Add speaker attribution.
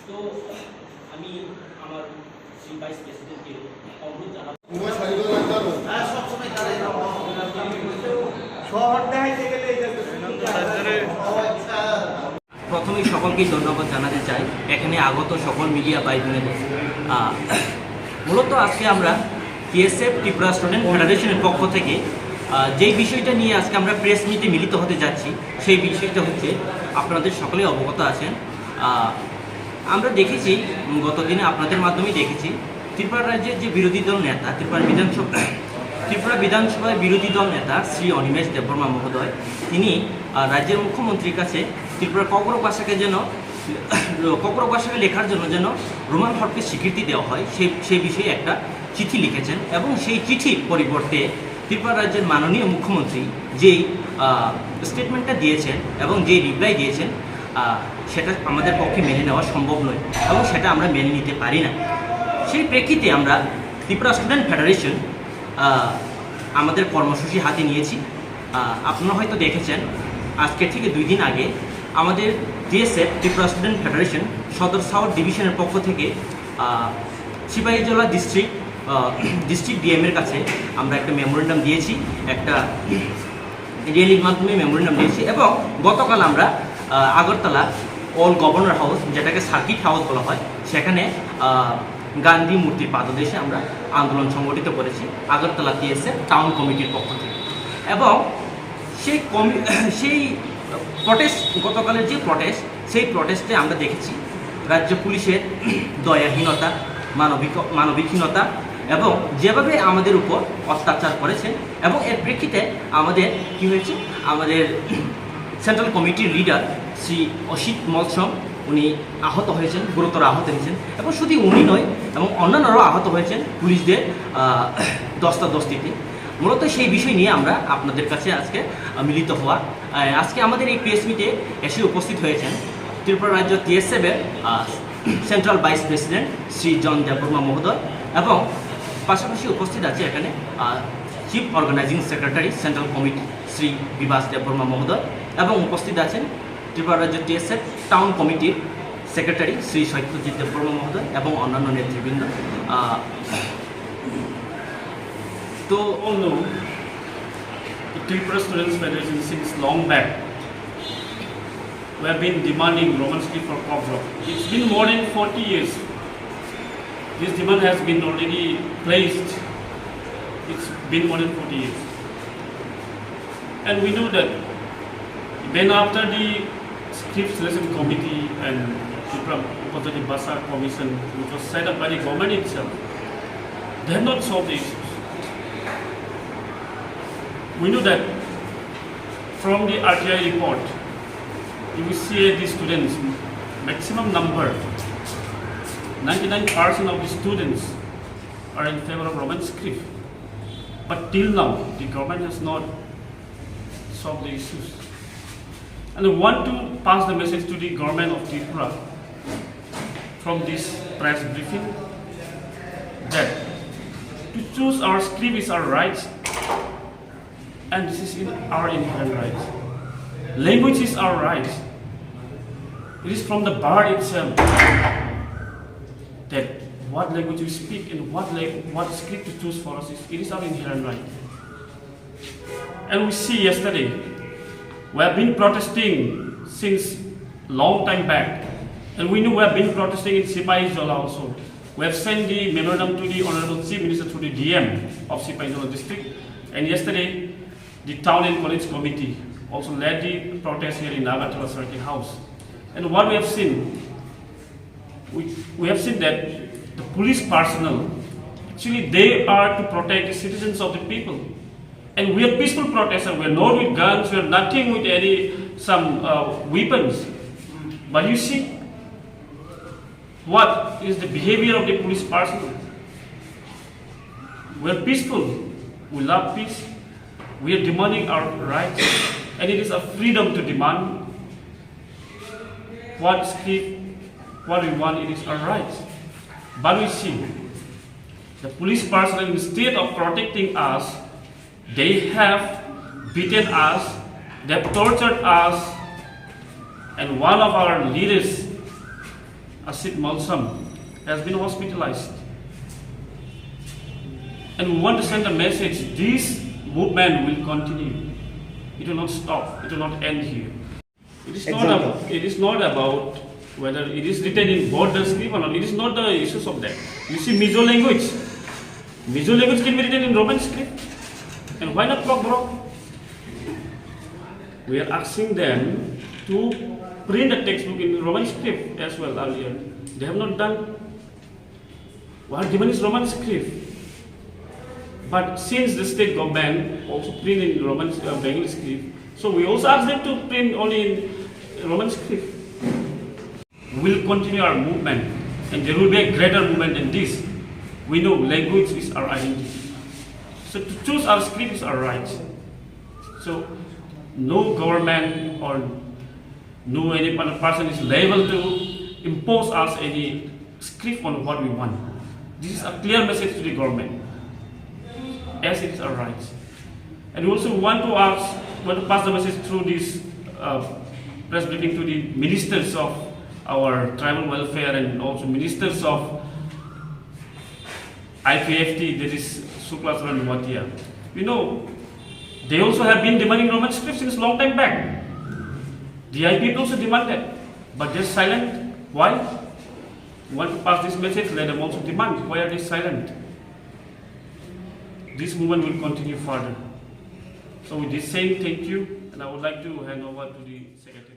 Speaker 1: তো আমি আমার শ্রী ভাইস প্রেসিডেন্টকে অনুরোধ জানাবো প্রথমেই সকলকেই ধন্যবাদ জানাতে চাই এখানে আগত সকল মিডিয়া ভাই বোনেদের। মূলত আজকে আমরা টিএসএফ ত্রিপুরা স্টুডেন্ট ফেডারেশনের পক্ষ থেকে যেই বিষয়টা নিয়ে আজকে আমরা প্রেস মিটে মিলিত হতে যাচ্ছি সেই বিষয়টা হচ্ছে আপনাদের সকলেই অবগত আছেন। আমরা দেখেছি গতদিনে আপনাদের মাধ্যমেই দেখেছি ত্রিপুরা রাজ্যের যে বিরোধী দল নেতা ত্রিপুরা বিধানসভায় বিরোধী দল নেতা শ্রী অনিমেষ দেববর্মা মহোদয় তিনি রাজ্যের মুখ্যমন্ত্রীর কাছে ত্রিপুরা ককবরক ভাষাকে লেখার জন্য যেন রোমান হরফকে স্বীকৃতি দেওয়া হয় সেই বিষয়ে একটা চিঠি লিখেছেন এবং সেই চিঠির পরিবর্তে ত্রিপুরা রাজ্যের মাননীয় মুখ্যমন্ত্রী যেই স্টেটমেন্টটা দিয়েছেন এবং যেই রিপ্লাই দিয়েছেন সেটা আমাদের পক্ষে মেনে নেওয়া সম্ভব নয় এবং সেটা আমরা মেনে নিতে পারি না। সেই প্রেক্ষিতে আমরা ত্রিপুরা স্টুডেন্ট ফেডারেশন আমাদের কর্মসূচি হাতে নিয়েছি। আপনারা হয়তো দেখেছেন আজকে থেকে 2 দিন আগে আমাদের টিএসএফ ত্রিপুরা স্টুডেন্ট ফেডারেশন সদর সাউথ ডিভিশনের পক্ষ থেকে সিপাহীজলা ডিস্ট্রিক্ট ডিএমের কাছে আমরা একটা মেমোরেন্ডাম দিয়েছি, একটা র্যালির মাধ্যমে মেমোরেন্ডাম দিয়েছি এবং গতকাল আমরা আগরতলা অল গভর্নর হাউস যেটাকে সার্কিট হাউস বলা হয় সেখানে গান্ধী মূর্তির পাদদেশে আমরা আন্দোলন সংগঠিত করেছি আগরতলা টিএসএফ টাউন কমিটির পক্ষ থেকে। এবং সেই প্রটেস্ট গতকালের যে সেই প্রটেস্টে আমরা দেখেছি রাজ্য পুলিশের দয়াহীনতা, মানবিকহীনতা এবং যেভাবে আমাদের উপর অত্যাচার করেছেন এবং এর প্রেক্ষিতে আমাদের কি হয়েছে, আমাদের সেন্ট্রাল কমিটির লিডার শ্রী অসিত মলসম উনি আহত হয়েছেন, গুরুতর আহত হয়েছেন এবং শুধু উনি নয় এবং অন্যান্যরাও আহত হয়েছেন পুলিশদের দস্তাদস্তিতে। মূলত সেই বিষয় নিয়ে আমরা আপনাদের কাছে আজকে মিলিত হওয়া। আজকে আমাদের এই প্রেস মিটে এসে উপস্থিত হয়েছেন ত্রিপুরা রাজ্য টিএসএফের central vice president Shri John Debbarma মহোদয় এবং পাশাপাশি উপস্থিত আছে এখানে chief organising secretary central committee Shri Bibhas Debbarma মহোদয় এবং উপস্থিত আছেন ত্রিপুরা রাজ্য টিএসএফ টাউন কমিটির সেক্রেটারি শ্রী সত্যজিৎ দেববর্মা মহোদয় এবং অন্যান্য নেতৃবৃন্দ।
Speaker 2: To all know, the Tripura Students Federation since long back we have been demanding Roman script for Kokborok. It's been more than 40 years. This demand has been already placed. It's been more than 40 years. And we know that then after the script selection committee and Tripura Upajati Basa Commission, which was set up by the government itself, they have not solved the issues. We know that from the RTI report, you will see the students, maximum number, 99% of the students are in favor of Roman script. But till now, the government has not solved the issues. And I want to pass the message to the government of Tripura from this press briefing that to choose our script is our right. And this is our inherent right. Language is our right. It is from the birth itself that what language we speak and what script to choose for us it is our inherent right. And we see yesterday, we have been protesting since long time back, and we knew we have been protesting in Sipahijola also. We have sent the memorandum to the Honorable Chief Minister through the DM of Sipahijola district, and yesterday the Town and College Committee also led the protest here in Agartala Circuit House. And what we have seen, we have seen that the police personnel, actually they are to protect the citizens of the people. And we are peaceful protesters, we are not with guns, we are nothing with some weapons. But you see, what is the behavior of the police personnel? We are peaceful, we love peace. We are demanding our rights, and it is a freedom to demand what we want. It is our rights. But we see the police personnel, instead of protecting us, they have beaten us, they have tortured us, and one of our leaders, Asit Malsam has been hospitalized. And we want to send a message, this movement will continue. It will not stop, it will not end here. It is not about whether it is written in border script or not. It is not the issues of that. You see Mizo language. Mizo language can be written in Roman script. And why not Kokborok? We are asking them to print the textbook in Roman script as well earlier. They have not done. What given is Roman script. But since the state government also print in Roman Bengali script, so we also ask them to print only in Roman script. We will continue our movement, and there will be a greater movement than this. We know language is our identity. So to choose our script is our right. So no government or no any person is liable to impose us any script on what we want. This is a clear message to the government, as it is our right. And we also want to pass the message through this press briefing to the ministers of our tribal welfare and also ministers of IPFT, that is Suklasra and Watia. We know they also have been demanding Roman script since long time back. The IPFT also demanded, but they're silent. Why? We want to pass this message, let them also demand. Why are they silent? This movement will continue further. So with this saying, thank you, and I would like to hand over to the Secretary.